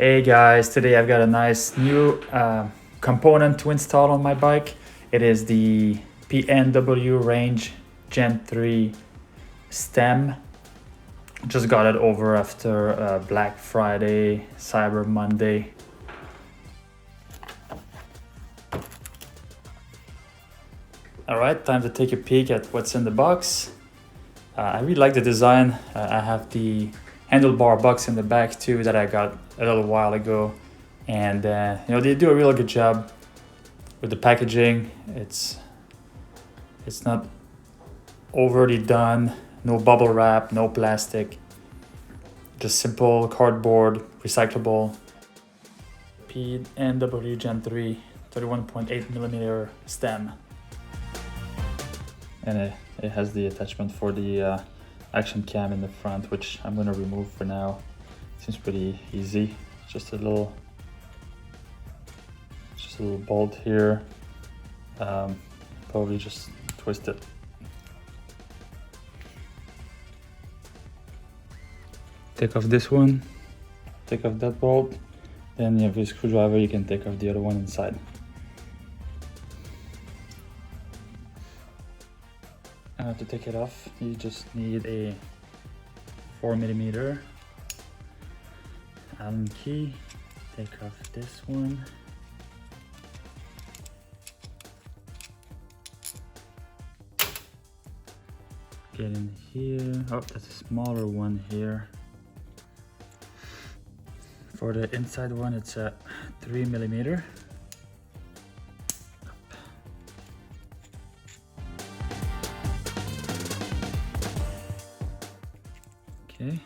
Hey guys, today I've got a nice new component to install on my bike. It is the PNW Range Gen 3 stem. Just got it over after Black Friday, Cyber Monday. Alright, time to take a peek at what's in the box. I really like the design. I have the handlebar box in the back too that I got a little while ago, and they do a really good job with the packaging. It's not overly done, no bubble wrap, no plastic, just simple cardboard, recyclable. PNW Gen 3 31.8 millimeter stem, and it has the attachment for the action cam in the front, which I'm going to remove for now. Seems pretty easy. Just a little bolt here. Probably just twist it. Take off this one, take off that bolt, then you have a screwdriver, you can take off the other one inside. To take it off, you just need a 4mm Allen key. Take off this one. Get in here. Oh, that's a smaller one here. For the inside one, it's a 3mm. Okay.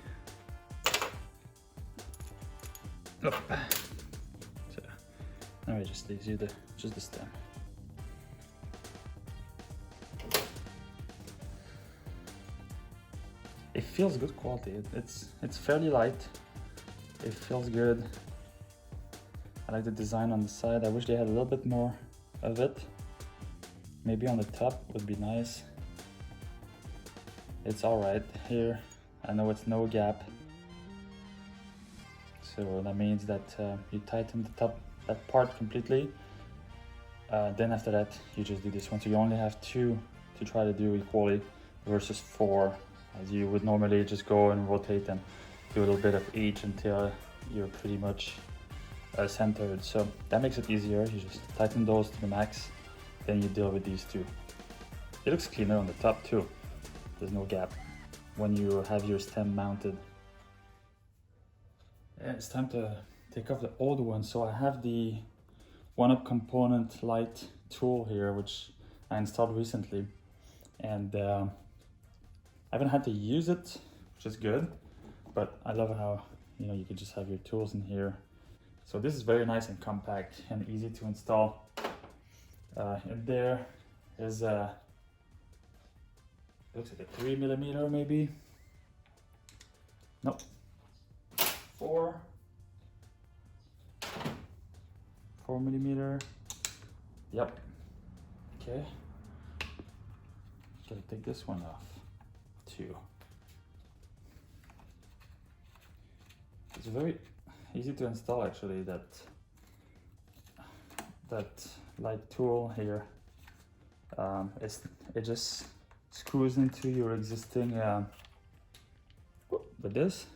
Oh. So now it just leaves you just the stem. It feels good quality. It's fairly light. It feels good. I like the design on the side. I wish they had a little bit more of it. Maybe on the top would be nice. It's all right here. I know it's no gap, so that means that you tighten that part completely. Then after that, you just do this one. So you only have 2 to try to do equally versus 4, as you would normally just go and rotate and do a little bit of each until you're pretty much centered. So that makes it easier. You just tighten those to the max, then you deal with these 2. It looks cleaner on the top too. There's no gap when you have your stem mounted. Yeah, it's time to take off the old one. So I have the 1UP Component Light tool here, which I installed recently, and I haven't had to use it, which is good, but I love how you can just have your tools in here. So this is very nice and compact and easy to install. And there is a, it looks like a 3mm maybe. Nope. 4mm. Yep. Okay. Gotta take this one off too. It's very easy to install actually, that light tool here. It just screws into your existing with this.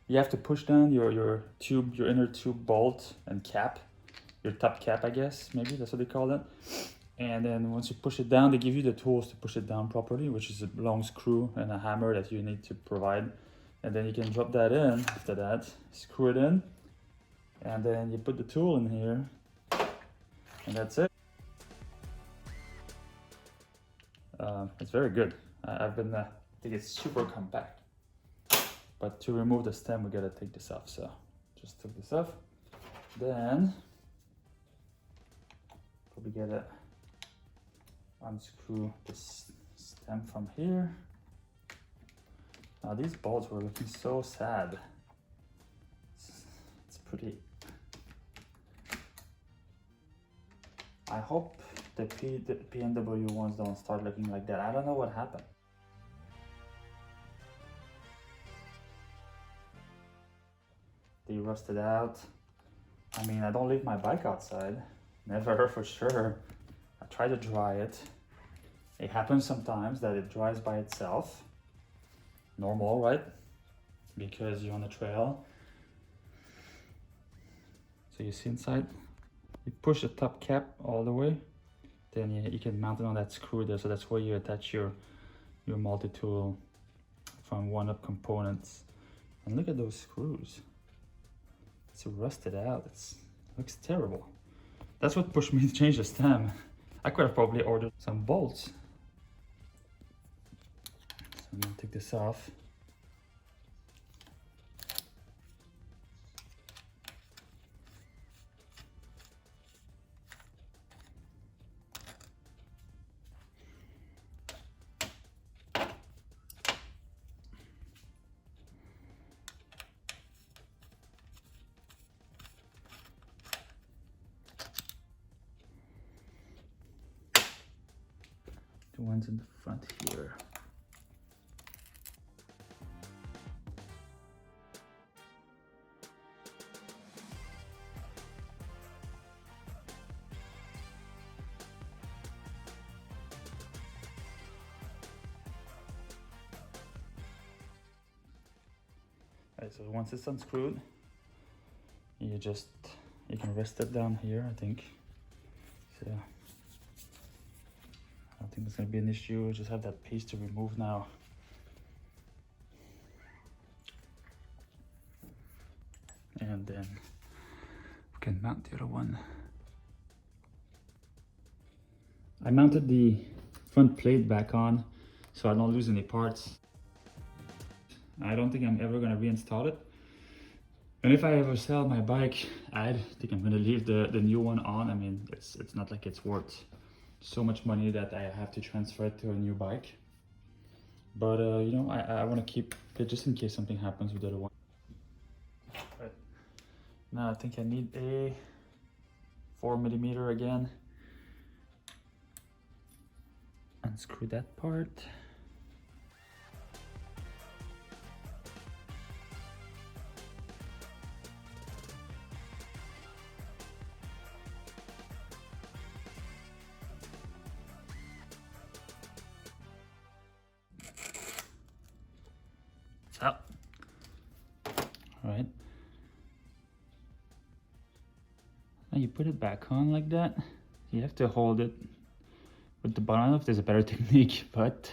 You have to push down your inner tube bolt and cap, your top cap, I guess, maybe that's what they call it. And then once you push it down, they give you the tools to push it down properly, which is a long screw and a hammer that you need to provide. And then you can drop that in after that, screw it in, and then you put the tool in here, and that's it. It's very good. I think it's super compact. But to remove the stem, we gotta take this off. So just took this off. Then probably gotta unscrew this stem from here. Now these bolts were looking so sad. It's pretty. I hope the PNW ones don't start looking like that. I don't know what happened. They rusted out. I mean, I don't leave my bike outside, never, for sure. I try to dry it. It happens sometimes that it dries by itself. Normal, right? Because you're on the trail. So you see inside, you push the top cap all the way, then you can mount it on that screw there. So that's where you attach your multi-tool from PNW Components. And look at those screws. It's rusted out. It looks terrible. That's what pushed me to change the stem. I could have probably ordered some bolts. So I'm gonna take this off. The ones in the front here. Alright, so once it's unscrewed, you can rest it down here, I think. So I don't think it's gonna be an issue. We just have that piece to remove now. And then we can mount the other one. I mounted the front plate back on so I don't lose any parts. I don't think I'm ever gonna reinstall it. And if I ever sell my bike, I think I'm gonna leave the new one on. I mean, it's not like it's worth so much money that I have to transfer it to a new bike. But you know, I want to keep it just in case something happens with the other one. Right. Now I think I need a 4mm again. Unscrew that part. Up. All right. Now you put it back on like that. You have to hold it with the bottom. I don't know if there's a better technique, but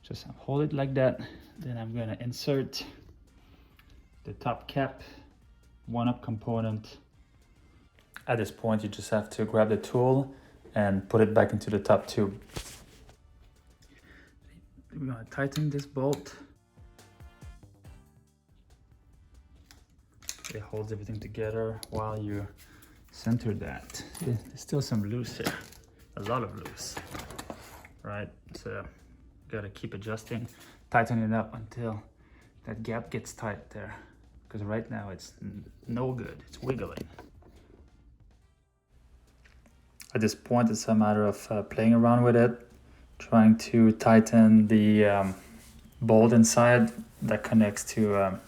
just hold it like that. Then I'm gonna insert the top cap, PNW component. At this point, you just have to grab the tool and put it back into the top tube. We're gonna tighten this bolt. It holds everything together while you center that. There's still some loose here, a lot of loose, right? So gotta keep adjusting, tighten it up until that gap gets tight there, because right now it's no good, it's wiggling. At this point, it's a matter of playing around with it, trying to tighten the bolt inside that connects to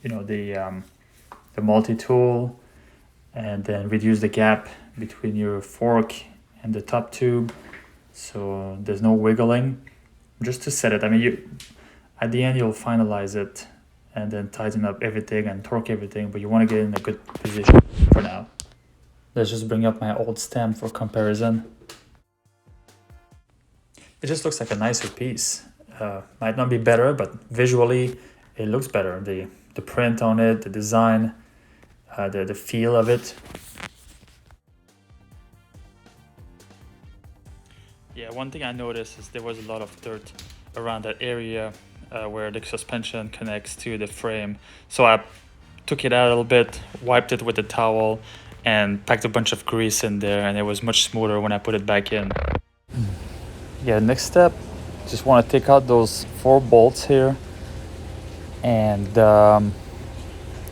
you know, the multi-tool, and then reduce the gap between your fork and the top tube so there's no wiggling, just to set it. I mean, at the end you'll finalize it and then tighten up everything and torque everything, but you want to get in a good position for now. Let's just bring up my old stem for comparison. It just looks like a nicer piece. Might not be better, but visually it looks better. The print on it, the design, the feel of it. Yeah, one thing I noticed is there was a lot of dirt around that area where the suspension connects to the frame. So I took it out a little bit, wiped it with a towel, and packed a bunch of grease in there, and it was much smoother when I put it back in. Yeah, next step, just want to take out those 4 bolts here. And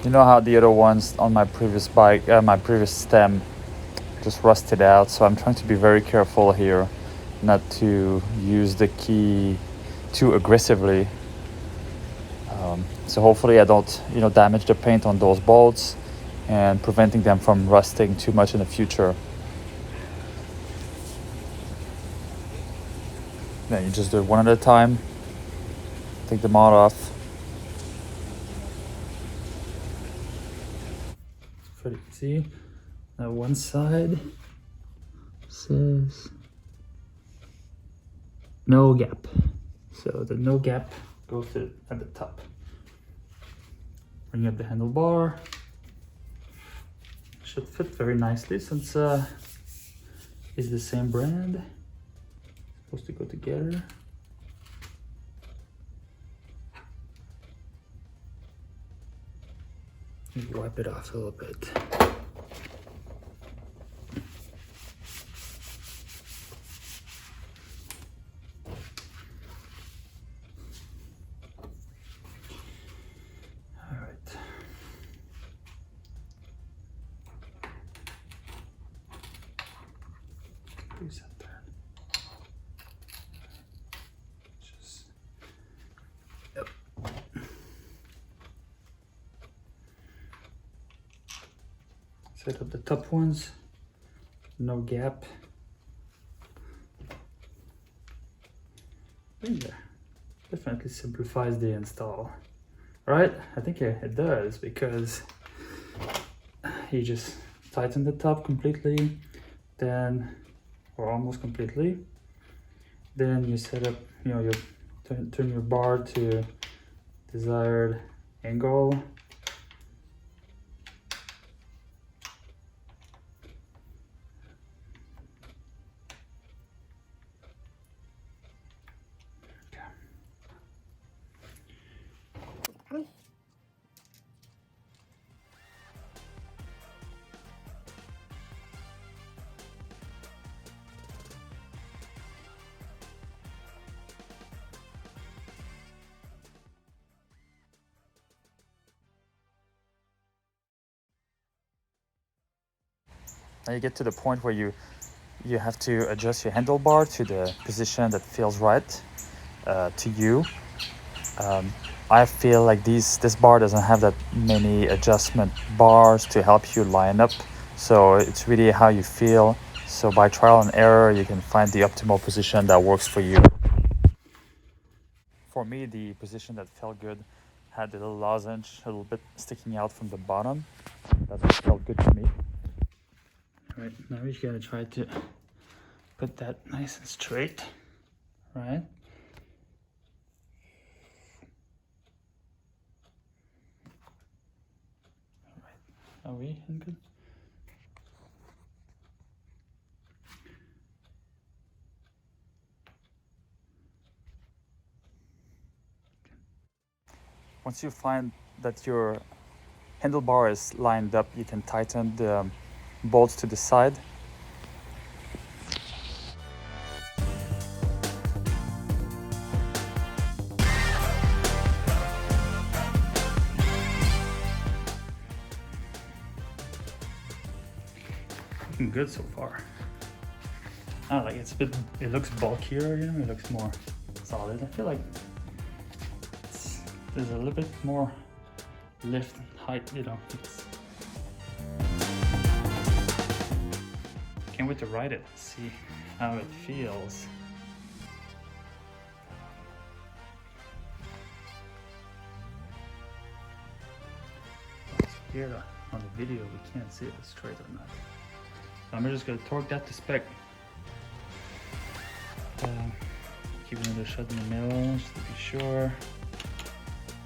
you know how the other ones on my previous bike, my previous stem, just rusted out. So I'm trying to be very careful here, not to use the key too aggressively. So hopefully I don't, damage the paint on those bolts and preventing them from rusting too much in the future. Then you just do it one at a time. Take the mod off. Pretty easy. Now one side says no gap. So the no gap goes at the top. Bring up the handlebar. Should fit very nicely since it's the same brand. Supposed to go together. Maybe wipe it off a little bit. Reset that. Just, yep. Set up the top ones, no gap. There. Definitely simplifies the install, right? I think it does, because you just tighten the top completely, then, or almost completely, then you set up, you turn your bar to desired angle. Now you get to the point where you have to adjust your handlebar to the position that feels right to you. I feel like this bar doesn't have that many adjustment bars to help you line up, so it's really how you feel. So by trial and error, you can find the optimal position that works for you. For me, the position that felt good had the little lozenge a little bit sticking out from the bottom. That's what felt good to me. All right, now we just gotta try to put that nice and straight, right? All right, are we in good? Once you find that your handlebar is lined up, you can tighten the bolts to the side. Looking good so far. Like it looks bulkier, it looks more solid. I feel like there's a little bit more lift and height, Can't wait to ride it, see how it feels. It's weird on the video, we can't see if it's straight or not. So I'm just gonna torque that to spec. Keep another shot in the middle just to be sure.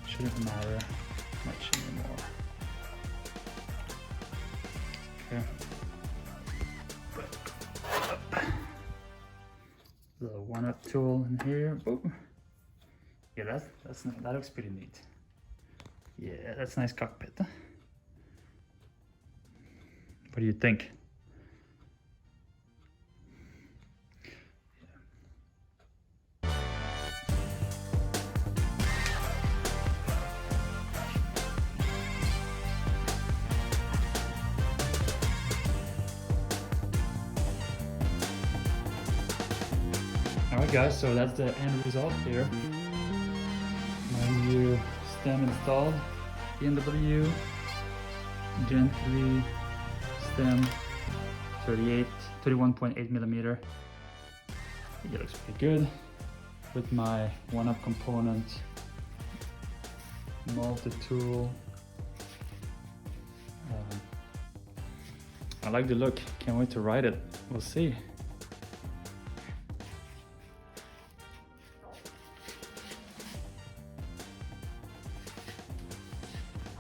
Shouldn't matter much anymore. Okay. Little one-up tool in here. Ooh. Yeah, that looks pretty neat. Yeah, that's a nice cockpit. What do you think? Alright guys, so that's the end result here. My new stem installed. PNW Gen 3 stem, 31.8 millimeter. I think it looks pretty good. With my one-up component multi-tool. I like the look, can't wait to ride it. We'll see.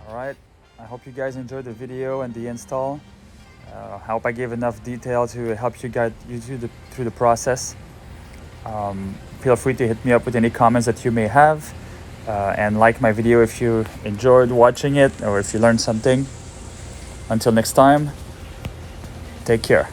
Alright, I hope you guys enjoyed the video and the install. I hope I gave enough detail to help you guide you through the process. Feel free to hit me up with any comments that you may have, and like my video if you enjoyed watching it or if you learned something. Until next time, take care.